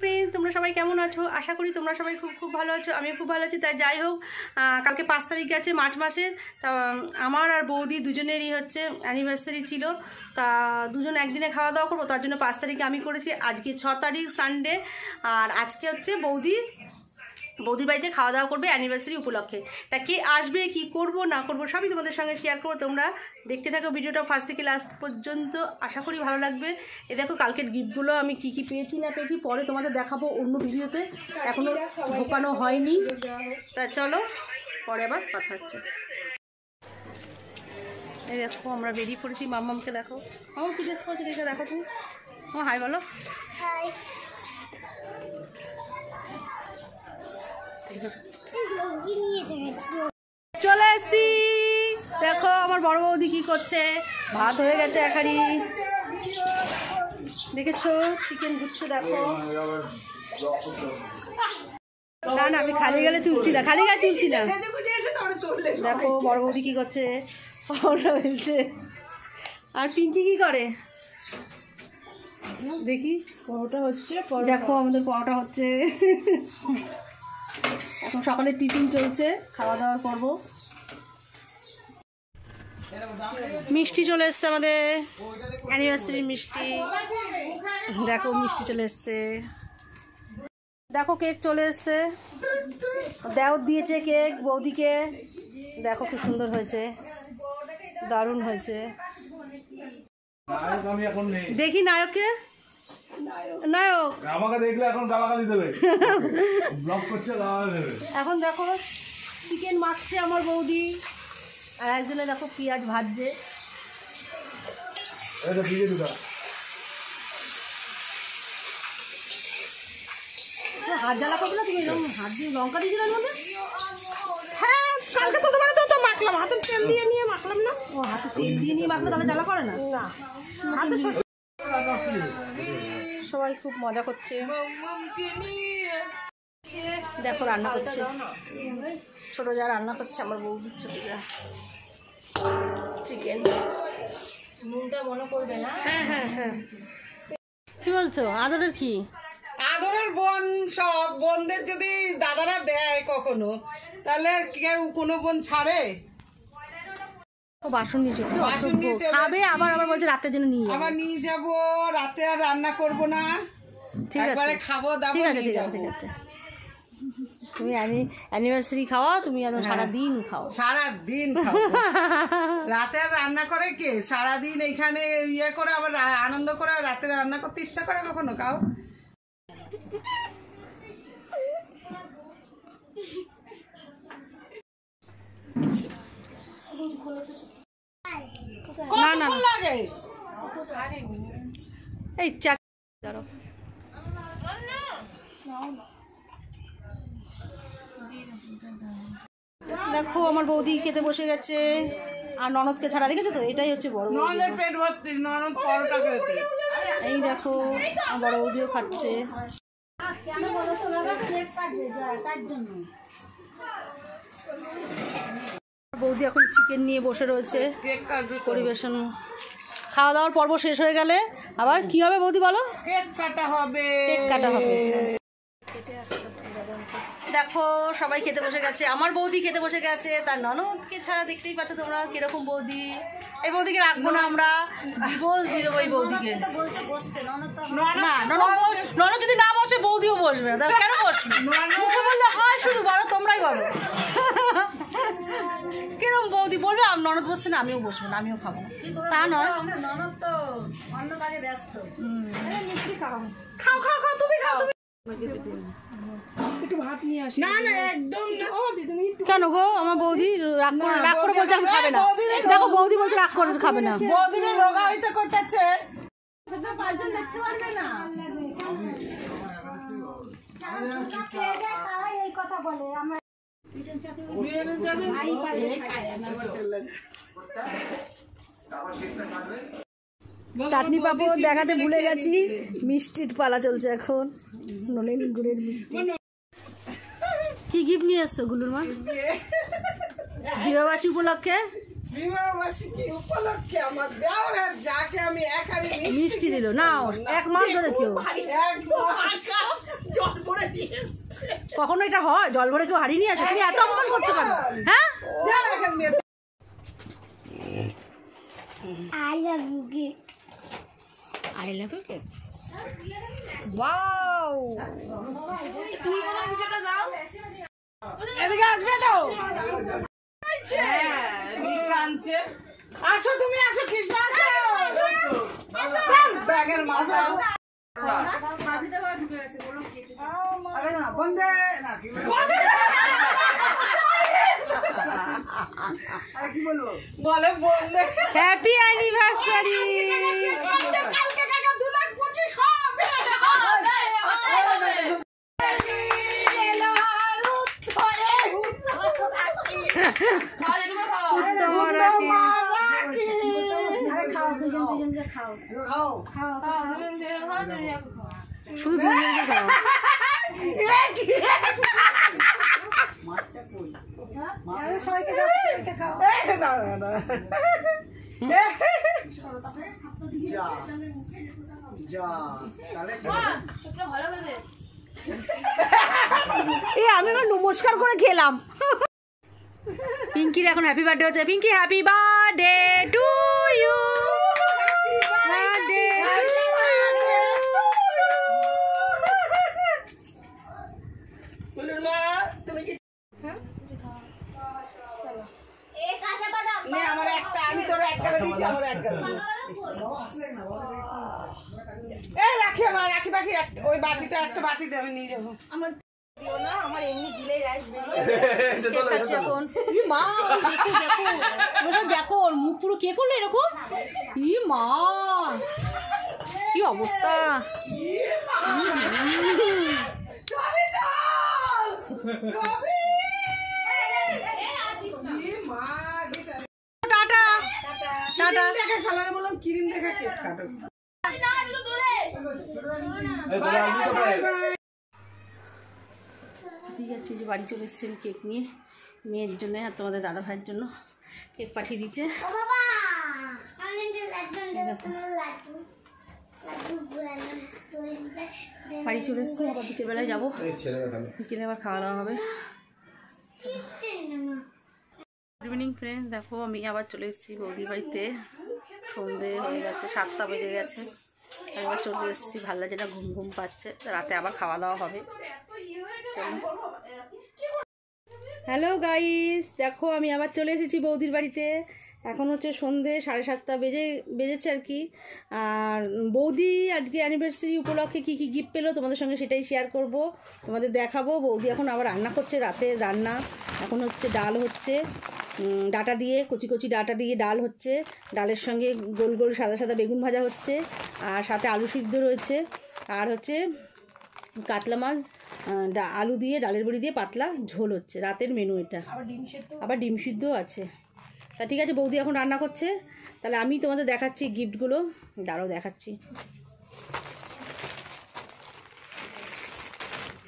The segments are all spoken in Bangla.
ফ্রেন্ডস, তোমরা সবাই কেমন আছো? আশা করি তোমরা সবাই খুব খুব ভালো আছো। আমি খুব ভালো আছি। তাই যাই হোক, কালকে 5 তারিখ আছে মার্চ মাসের। তা আমার আর বৌদি দুজনেরই হচ্ছে অ্যানিভার্সারি ছিল। তা দুজন একদিনে খাওয়া দাওয়া করবো, তার জন্য 5 তারিখে আমি করেছি। আজকে 6 তারিখ সানডে, আর আজকে হচ্ছে বৌদির বাড়িতে খাওয়া দাওয়া করবে অ্যানিভার্সারি উপলক্ষে। তা কে আসবে, কি করব না করব সবই তোমাদের সঙ্গে শেয়ার করবো। তোমরা দেখতে থাকো ভিডিওটা ফার্স্ট থেকে লাস্ট পর্যন্ত, আশা করি ভালো লাগবে। এ দেখো কালকের গিফটগুলো আমি কি কি পেয়েছি না পেয়েছি পরে তোমাদের দেখাবো অন্য ভিডিওতে, এখনও ঢোকানো হয়নি। তা চলো পরে আবার কথা হচ্ছে। এই দেখো আমরা বেরিয়ে পড়েছি। মাম্মামকে দেখো, আমার কি ড্রেস করছে দেখে দেখো তুমি। আমার হাই বলো। হাই। চলে এসছি। দেখো আমার বড় বৌদি কি করছে, ভাত হয়ে গেছে এখানি, দেখেছো চিকেন ঘুরছে। দেখো না না আমি খালি গেলে তুলছি না, খালি গায়ে তুলছি না। দেখো বড় বৌদি কি করছে, পরোটা ফেলছে। আর পিঙ্কি কি করে দেখি, পরোটা হচ্ছে। দেখো আমাদের পরোটা হচ্ছে। এখন সকালে টিফিন চলছে, খাওয়া দাওয়ার পর্ব। মিষ্টি চলে এসছে আমাদের, অ্যানিভার্সারির মিষ্টি। দেখো মিষ্টি চলে এসছে। দেখো কেক চলে এসছে, দেওর দিয়েছে কেক বৌদিকে। দেখো খুব সুন্দর হয়েছে, দারুণ হয়েছে। দেখি নায়ককে, নায়ক আমাকে দেখলে এখন গালাগালি দেবে, ব্লক করছে গালাগালি দেবে। এখন দেখো চিকেন মাখছে আমার বৌদি, আর একজনে দেখো পেঁয়াজ ভাজছে। হাত জ্বালা করবে না তুমি, এরকম হাত দিয়ে লঙ্কা দিয়েছিল মধ্যে। হ্যাঁ কালকে তো তোমার তো মাখলাম, হাতে তেল দিয়ে নিয়ে মাখলাম না। ও হাতে তেল দিয়ে নিয়ে মাখলে তাহলে জ্বালা করে না। হাতে সবাই খুব মজা করছে। দেখো রান্না করছে, ছোট যা রান্না করছে আমার বৌদি, ছোট যা চিকেন। নুনটা মনে করবে না। হ্যাঁ হ্যাঁ হ্যাঁ। কি বলছো? আদরের কি? আদরের বোন, সব বোনদের যদি দাদারা দেয় কখনো, তাহলে কেউ কোনো বোন ছাড়ে? বাসন নিয়ে খাবে, আবার আবার বলছে রাতের জন্য নিয়ে আবার নিয়ে যাবো, রাতে আর রান্না করবো না, একবারে খাবো দাবো। ঠিক আছে ঠিক আছে ঠিক আছে। তুমি অ্যানিভার্সারি খাওয়া, তুমি সারাদিন খাও, সারাদিন খাও। রাতে আর রান্না করে কে? সারাদিন এইখানে ইয়ে করে আবার আনন্দ করে রাতে রান্না করতে ইচ্ছা করে কখনো? খাও। না না লাগে এই চা দাঁড়াও। দেখো আমার বৌদি খেতে বসে গেছে, আর ননদকে ছাড়া। দেখেছো তো, এটাই হচ্ছে বড় ননদের পেট ভর্তি, ননদ পরোটা খেতে। এই দেখো আমার বড় বৌদিও খাচ্ছে। বৌদি এখন চিকেন নিয়ে বসে রয়েছে, পরিবেশন। খাওয়া দাওয়ার পর্ব শেষ হয়ে গেলে আবার কি হবে বৌদি বলো? কেক কাটা হবে, কেক কাটা হবে। দেখো সবাই খেতে বসে গেছে, আমার বৌদি খেতে বসে গেছে, তার ননদকে ছাড়া দেখতেই পাচ্ছ তোমরা কিরকম বৌদি। এই বৌদিকে রাখবো না আমরা, ডিভোর্স দিয়ে দেবো এই বৌদিকে। না ননদ যদি না বসে বৌদিও বসবে না, তাহলে কেন বসবে? মুখে বললে হয় শুধু, বলো তোমরাই বলো। কিরকম বৌদি বলবে ননদ বসছে না আমিও বসবো না, আমিও খাবো না, তা নয়। ননদ তো অন্য কাজে ব্যস্ত। খাও খাও খাও, তুমি খাও। কেন গো আমার বৌদি রাগ করে বলছে আমি খাবে না। দেখো বৌদি বলছে রাগ করে খাবে না। রোগা হইতে করতেছে। চাটনি পাপড় দেখাতে ভুলে গেছি, মিষ্টির পালা চলছে এখন, নলেন গুড়ের মিষ্টি। কি গিফট নিয়ে এসছো গুলুর মা বিবাহবার্ষিকী উপলক্ষে? বিবাহবার্ষিকী উপলক্ষে আমার দেওরের যাকে আমি একারি মিষ্টি দিল। নাও 1 মাস ধরে খেও, কখনো এটা হয়? জল ভরে কেউ হারিয়ে নিয়ে আসে? তুমি এত অপমান করছো কেন? হ্যাঁ, I love you, gift. I love you. Wow! এদিকে আসবে তো? আনছে। আসো তুমি, আসো কৃষ্ণ, আসো ব্যাগের মাথা বলে বন্ধে। Happy anniversary. শুধু দুজনকে খাও। আমি আবার নমস্কার করে খেলাম। পিঙ্কির এখন হ্যাপি বার্থডে হচ্ছে। Pinky happy birthday to you. আমার একটা, আমি তোর একটা দিচ্ছি, আমার একটা রাখি, আমার রাখি বাকি ওই বাটিটা, একটা বাটিতে আমি নিয়ে যাবো। আমার এমনি দিলেই রাইস বেরিয়ে এখন। মা দেখো, ওর মুখ পুরো কে করলো এরকম। ই মা, কি অবস্থা। Tata tata. দেখে সালারে বললাম কিরিম দেখে কেক কাটো। ঠিক আছে, যে বাড়ি চলে এসেছি কেক নিয়ে, মেয়ের জন্য আর তোমাদের দাদা ভাইয়ের জন্য কেক পাঠিয়ে দিচ্ছে। বাড়ি চলে এসেছি, আবার বিকেলবেলায় যাবো, বিকেলে আবার খাওয়া দাওয়া হবে। গুড ইভিনিং ফ্রেন্ডস, দেখো আমি আবার চলে এসেছি বৌদির বাড়িতে। সন্ধে হয়ে গেছে, 7টা বেজে গেছে। আমি আবার চলে এসেছি, ভালো লাগছে না, ঘুম ঘুম পাচ্ছে। রাতে আবার খাওয়া দাওয়া হবে। হ্যালো গাইস, দেখো আমি আবার চলে এসেছি বৌদির বাড়িতে। এখন হচ্ছে সন্ধে 7:30 বেজেছে আর কি। আর বৌদি আজকে অ্যানিভার্সারি উপলক্ষে কী কী গিফট পেলো তোমাদের সঙ্গে সেটাই শেয়ার করব, তোমাদের দেখাবো। বৌদি এখন আবার রান্না করছে, রাতের রান্না। এখন হচ্ছে ডাল হচ্ছে, ডাটা দিয়ে, কচি কচি ডাটা দিয়ে ডাল হচ্ছে। ডালের সঙ্গে গোল গোল সাদা সাদা বেগুন ভাজা হচ্ছে, আর সাথে আলু সিদ্ধ রয়েছে, আর হচ্ছে কাতলা মাছ আলু দিয়ে ডালের বড়ি দিয়ে পাতলা ঝোল হচ্ছে। রাতের মেনু এটা। আবার ডিম সিদ্ধ আছে। তা ঠিক আছে, বৌদি এখন রান্না করছে। তাহলে আমি তোমাদের দেখাচ্ছি গিফটগুলো, দাঁড়াও দেখাচ্ছি।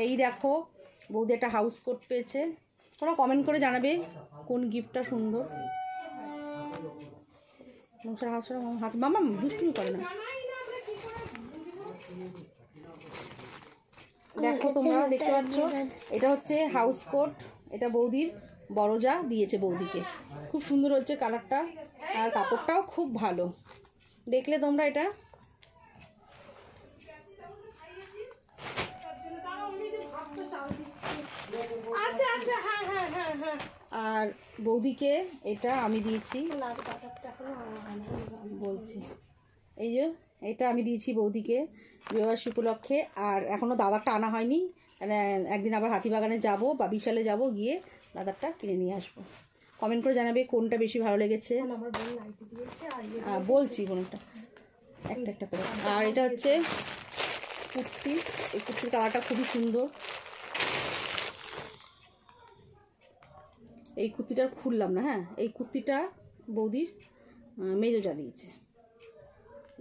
এই দেখো, বৌদি একটা হাউস কোট পেয়েছে। তোমরা কমেন্ট করে জানাবে কোন গিফটটা সুন্দর। মামা দুষ্টুমি করে না। দেখো তোমরা দেখতে পাচ্ছ, এটা হচ্ছে হাউস কোট। এটা বৌদির বড় যা দিয়েছে বৌদিকে। খুব সুন্দর হচ্ছে কালারটা, আর কাপড়টাও খুব ভালো। দেখলে তোমরা এটা। আর বৌদিকে এটা আমি দিয়েছি, বলছি এই যে এটা আমি দিয়েছি বৌদিকে বিবাহবার্ষিকী উপলক্ষে। আর এখনও দাদারটা আনা হয়নি, মানে একদিন আবার হাতিবাগানে যাব বা বিশালে যাব, গিয়ে দাদারটা কিনে নিয়ে আসবো। কমেন্ট করে জানাবে কোনটা বেশি ভালো লেগেছে। বলছি কোনটা, একটা একটা করে। আর এটা হচ্ছে কুর্তি, এই কুর্তির কালারটা খুবই সুন্দর। এই কুর্তিটা খুললাম না। হ্যাঁ, এই কুর্তিটা বৌদির মেজো দিয়েছে।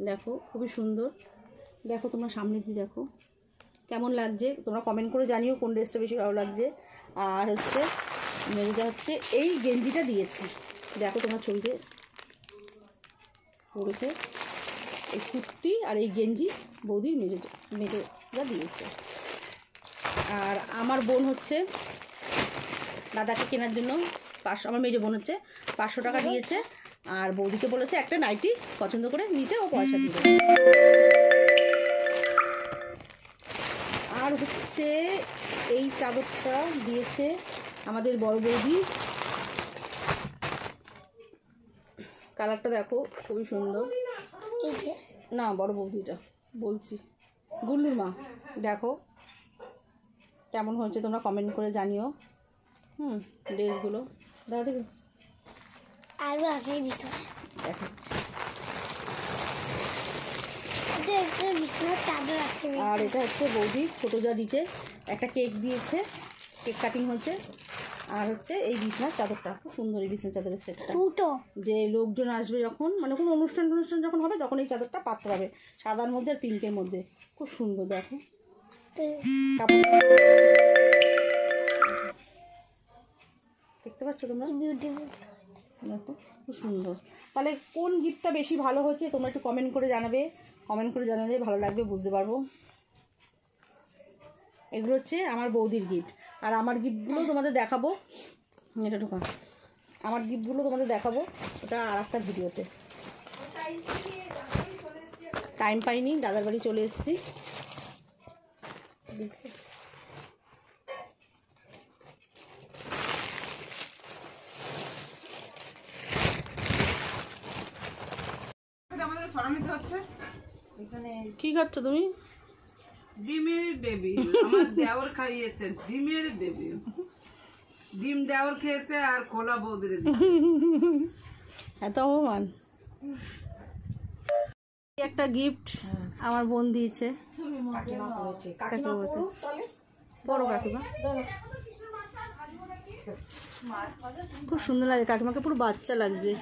দেখো খুবই সুন্দর। দেখো তোমরা সামনে দিয়ে দেখো কেমন লাগছে, তোমরা কমেন্ট করে জানিও কোন ড্রেসটা বেশি ভালো লাগছে। আর হচ্ছে মেজোটা হচ্ছে এই গেঞ্জিটা দিয়েছে। দেখো তোমরা ছবিতে পড়েছে এই কুর্তি আর এই গেঞ্জি বৌদির মেজোটা দিয়েছে। আর আমার বোন হচ্ছে দাদাকে কেনার জন্য আমার মেজো বোন হচ্ছে 500 টাকা দিয়েছে, আর বৌদিকে বলেছে একটা নাইটি পছন্দ করে নিতে, ও পয়সা দিবে। আর হচ্ছে এই চাদরটা দিয়েছে আমাদের বড় বৌদি, কালারটা দেখো খুবই সুন্দর। না বড় বৌদিটা বলছি, গুল্লুর মা, দেখো কেমন হয়েছে তোমরা কমেন্ট করে জানিও। ড্রেসগুলো দেখো দেখো আরও আছে ভিতরে দেখাচ্ছি। একটা বিছানার চাদর আছে। আর এটা হচ্ছে বৌদি ছোটো যা দিচ্ছে, একটা কেক দিয়েছে, কেক কাটিং হয়েছে। আর হচ্ছে এই বিছানার চাদরটা খুব সুন্দর, এই বিছানার চাদরের সেটটা যে লোকজন আসবে যখন, মানে কোনো অনুষ্ঠান যখন হবে তখন এই চাদরটা পাততে হবে, সাদার মধ্যে আর পিঙ্কের মধ্যে, খুব সুন্দর। দেখো দেখতে পাচ্ছ তোমরা, দেখো খুব সুন্দর। তাহলে কোন গিফটটা বেশি ভালো হয়েছে তোমরা একটু কমেন্ট করে জানাবে, কমেন্ট করে জানালে ভালো লাগবে, বুঝতে পারবো। এগুলো হচ্ছে আমার বৌদির গিফট, আর আমার গিফটগুলো তোমাদের দেখাবো, এটা ঢোকা, আমার গিফটগুলো তোমাদের দেখাবো ওটা আর একটা ভিডিওতে। টাইম পাইনি, দাদার বাড়ি চলে এসেছি। কি খাচ্ছ তুমি? ডিমের ডেবিল আমার দেওর খাইয়েছে, ডিমের ডেবিল, ডিম দেওর খেয়েছে আর খোলা বৌদির এত অপমান। একটা গিফট আমার বোন দিয়েছে, বড় কাকিমা, খুব সুন্দর লাগে কাকিমাকে, পুরো বাচ্চা লাগছে।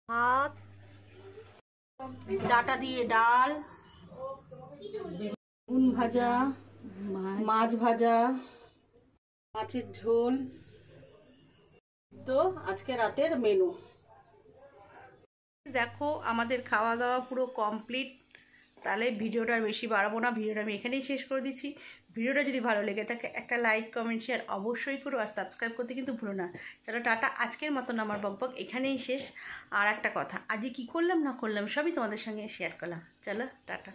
ভাত, ডাটা দিয়ে ডাল, বেগুন ভাজা, মাছ ভাজা, মাছের ঝোল, তো আজকে রাতের মেনু। দেখো আমাদের খাওয়া দাওয়া পুরো কমপ্লিট। তাহলে ভিডিওটা আর বেশি বাড়াবো না, ভিডিওটা আমি এখানেই শেষ করে দিচ্ছি। ভিডিওটা যদি ভালো লেগে থাকে একটা লাইক কমেন্ট শেয়ার অবশ্যই করো, আর সাবস্ক্রাইব করতে কিন্তু ভুলো না। চলো টাটা, আজকের মতন আমার বকবক এখানেই শেষ। আর একটা কথা, আজকে কী করলাম না করলাম সবই তোমাদের সঙ্গে শেয়ার করলাম। চলো টাটা।